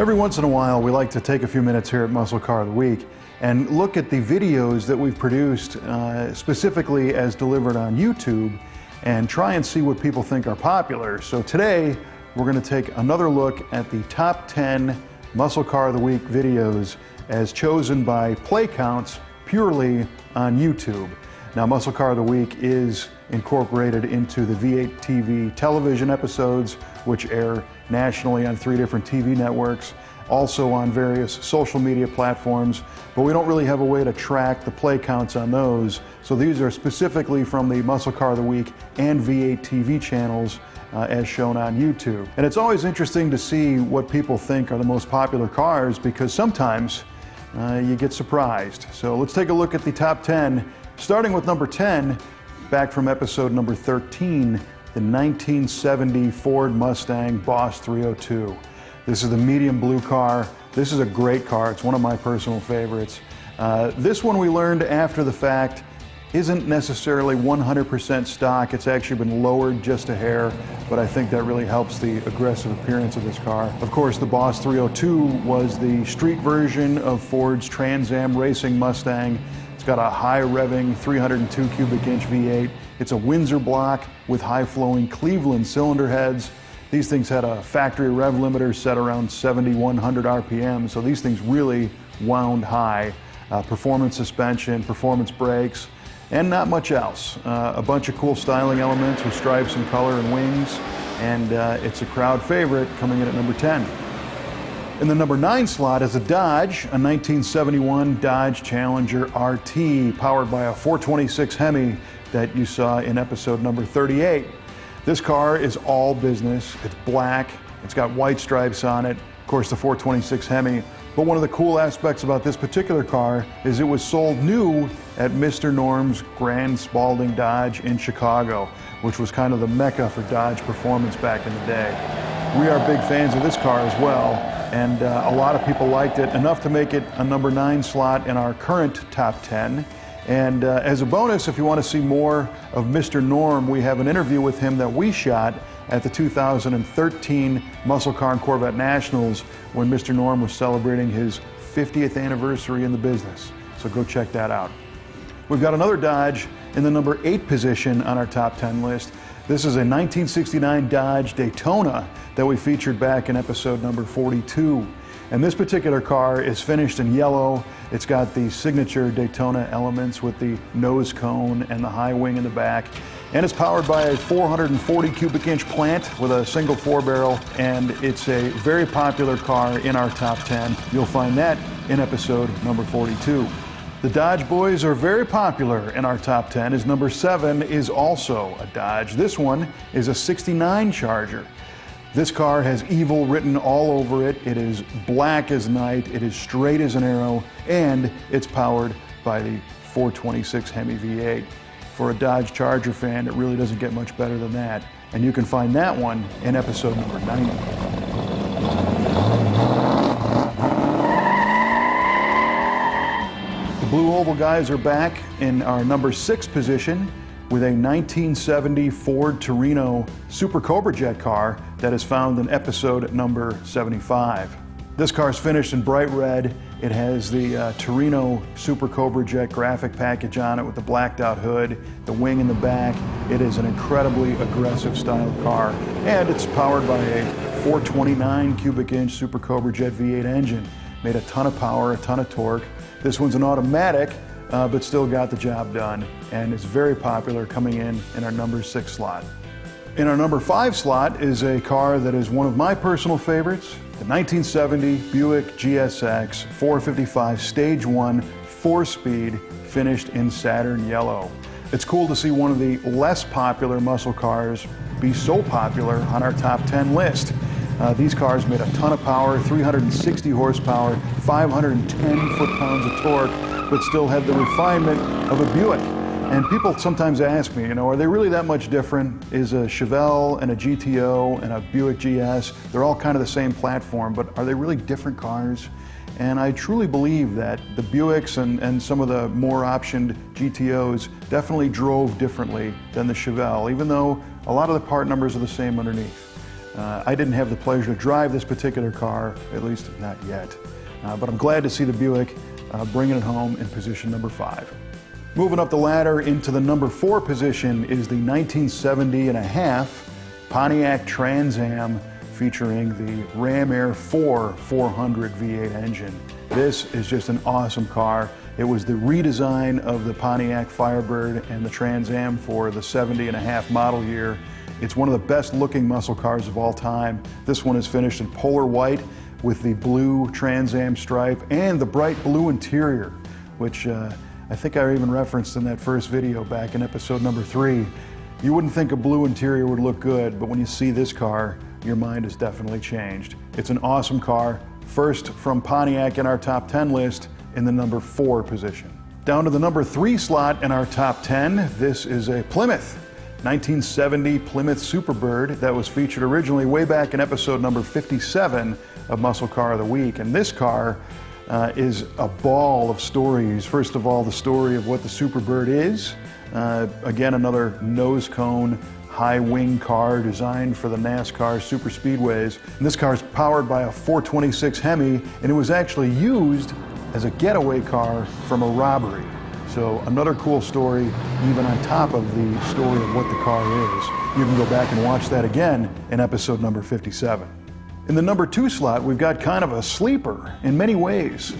Every once in a while, we like to take a few minutes here at Muscle Car of the Week and look at the videos that we've produced specifically as delivered on YouTube and try and see what people think are popular. So today, we're going to take another look at the top 10 Muscle Car of the Week videos as chosen by play counts purely on YouTube. Now, Muscle Car of the Week is incorporated into the V8 TV television episodes, which air nationally on 3 different TV networks, also on various social media platforms, but we don't really have a way to track the play counts on those. So these are specifically from the Muscle Car of the Week and V8 TV channels as shown on YouTube. And it's always interesting to see what people think are the most popular cars because sometimes you get surprised. So let's take a look at the top 10, starting with number 10, back from episode number 13, the 1970 Ford Mustang Boss 302. This is the medium blue car. This is a great car. It's one of my personal favorites. This one we learned after the fact isn't necessarily 100% stock. It's actually been lowered just a hair, but I think that really helps the aggressive appearance of this car. Of course, the Boss 302 was the street version of Ford's Trans Am racing Mustang. It's got a high revving 302 cubic inch V8. It's a Windsor block with high flowing Cleveland cylinder heads. These things had a factory rev limiter set around 7,100 RPM, so these things really wound high. Performance suspension, performance brakes, and not much else. A bunch of cool styling elements with stripes and color and wings, and it's a crowd favorite coming in at number 10. In the number 9 slot is a Dodge, a 1971 Dodge Challenger RT, powered by a 426 Hemi that you saw in episode number 38. This car is all business. It's black, it's got white stripes on it, of course the 426 Hemi. But one of the cool aspects about this particular car is it was sold new at Mr. Norm's Grand Spalding Dodge in Chicago, which was kind of the mecca for Dodge performance back in the day. We are big fans of this car as well, and a lot of people liked it, enough to make it a number 9 slot in our current top 10. And as a bonus, if you want to see more of Mr. Norm, we have an interview with him that we shot at the 2013 Muscle Car and Corvette Nationals when Mr. Norm was celebrating his 50th anniversary in the business. So go check that out. We've got another Dodge in the number 8 position on our top 10 list. This is a 1969 Dodge Daytona that we featured back in episode number 42. And this particular car is finished in yellow. It's got the signature Daytona elements with the nose cone and the high wing in the back. And it's powered by a 440 cubic inch plant with a single 4-barrel, and it's a very popular car in our top 10. You'll find that in episode number 42. The Dodge boys are very popular in our top 10, as number 7 is also a Dodge. This one is a 69 Charger. This car has evil written all over it. It is black as night, it is straight as an arrow, and it's powered by the 426 Hemi V8. For a Dodge Charger fan, it really doesn't get much better than that. And you can find that one in episode number 90. The Blue Oval guys are back in our number 6 position with a 1970 Ford Torino Super Cobra Jet car that is found in episode number 75. This car is finished in bright red. It has the Torino Super Cobra Jet graphic package on it with the blacked out hood, the wing in the back. It is an incredibly aggressive styled car, and it's powered by a 429 cubic inch Super Cobra Jet V8 engine. Made a ton of power, a ton of torque. This one's an automatic, but still got the job done, and it's very popular coming in our number 6 slot. In our number 5 slot is a car that is one of my personal favorites, the 1970 Buick GSX 455 Stage 1 4-speed finished in satin yellow. It's cool to see one of the less popular muscle cars be so popular on our top 10 list. These cars made a ton of power, 360 horsepower, 510 foot-pounds of torque, but still had the refinement of a Buick. And people sometimes ask me, are they really that much different? Is a Chevelle and a GTO and a Buick GS, they're all kind of the same platform, but are they really different cars? And I truly believe that the Buicks and some of the more optioned GTOs definitely drove differently than the Chevelle, even though a lot of the part numbers are the same underneath. I didn't have the pleasure to drive this particular car, at least not yet. But I'm glad to see the Buick bringing it home in position number 5. Moving up the ladder into the number 4 position is the 1970 and a half Pontiac Trans Am featuring the Ram Air 4 400 V8 engine. This is just an awesome car. It was the redesign of the Pontiac Firebird and the Trans Am for the 70 and a half model year. It's one of the best looking muscle cars of all time. This one is finished in polar white with the blue Trans Am stripe and the bright blue interior, which I think I even referenced in that first video back in episode number 3. You wouldn't think a blue interior would look good, but when you see this car, your mind has definitely changed. It's an awesome car, first from Pontiac in our top 10 list in the number 4 position. Down to the number 3 slot in our top 10, this is a Plymouth 1970 Plymouth Superbird that was featured originally way back in episode number 57 of Muscle Car of the Week. And this car is a ball of stories. First of all, the story of what the Superbird is. Again, another nose cone, high wing car designed for the NASCAR super speedways. And this car is powered by a 426 Hemi, and it was actually used as a getaway car from a robbery. So another cool story, even on top of the story of what the car is. You can go back and watch that again in episode number 57. In the number 2 slot, we've got kind of a sleeper in many ways.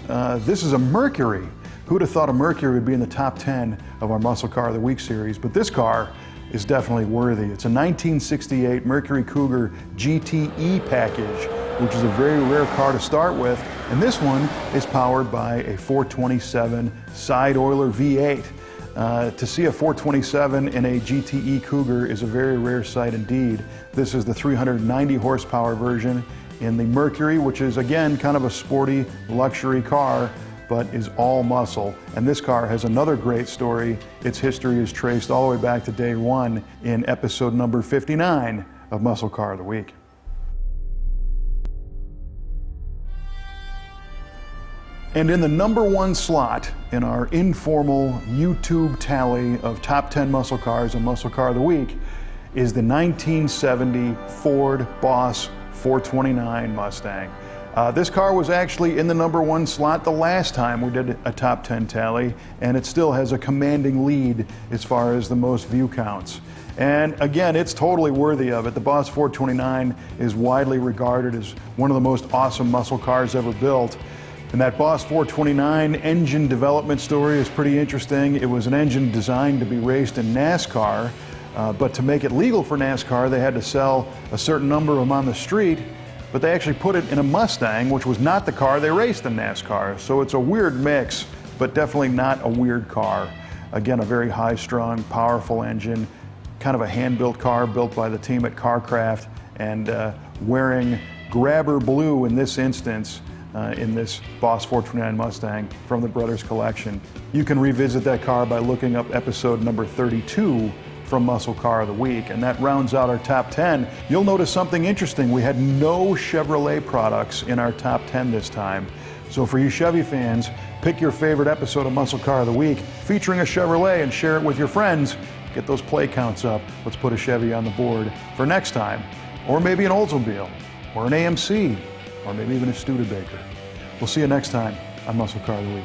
This is a Mercury. Who'd have thought a Mercury would be in the top 10 of our Muscle Car of the Week series, but this car is definitely worthy. It's a 1968 Mercury Cougar GTE package, which is a very rare car to start with, and this one is powered by a 427 side-oiler V8. To see a 427 in a GTE Cougar is a very rare sight indeed. This is the 390 horsepower version in the Mercury, which is again kind of a sporty luxury car, but is all muscle. And this car has another great story. Its history is traced all the way back to day 1 in episode number 59 of Muscle Car of the Week. And in the number 1 slot in our informal YouTube tally of top 10 muscle cars and Muscle Car of the Week is the 1970 Ford Boss 429 Mustang. This car was actually in the number 1 slot the last time we did a top 10 tally, and it still has a commanding lead as far as the most view counts. And again, it's totally worthy of it. The Boss 429 is widely regarded as one of the most awesome muscle cars ever built. And that Boss 429 engine development story is pretty interesting. It was an engine designed to be raced in NASCAR, but to make it legal for NASCAR, they had to sell a certain number of them on the street, but they actually put it in a Mustang, which was not the car they raced in NASCAR. So it's a weird mix, but definitely not a weird car. Again, a very high-strung, powerful engine, kind of a hand-built car built by the team at CarCraft, and wearing grabber blue in this instance, in this Boss 429 Mustang from the Brothers Collection. You can revisit that car by looking up episode number 32 from Muscle Car of the Week, and that rounds out our top 10. You'll notice something interesting. We had no Chevrolet products in our top 10 this time. So for you Chevy fans, pick your favorite episode of Muscle Car of the Week featuring a Chevrolet and share it with your friends. Get those play counts up. Let's put a Chevy on the board for next time. Or maybe an Oldsmobile, or an AMC, or maybe even a Studebaker. We'll see you next time on Muscle Car of the Week.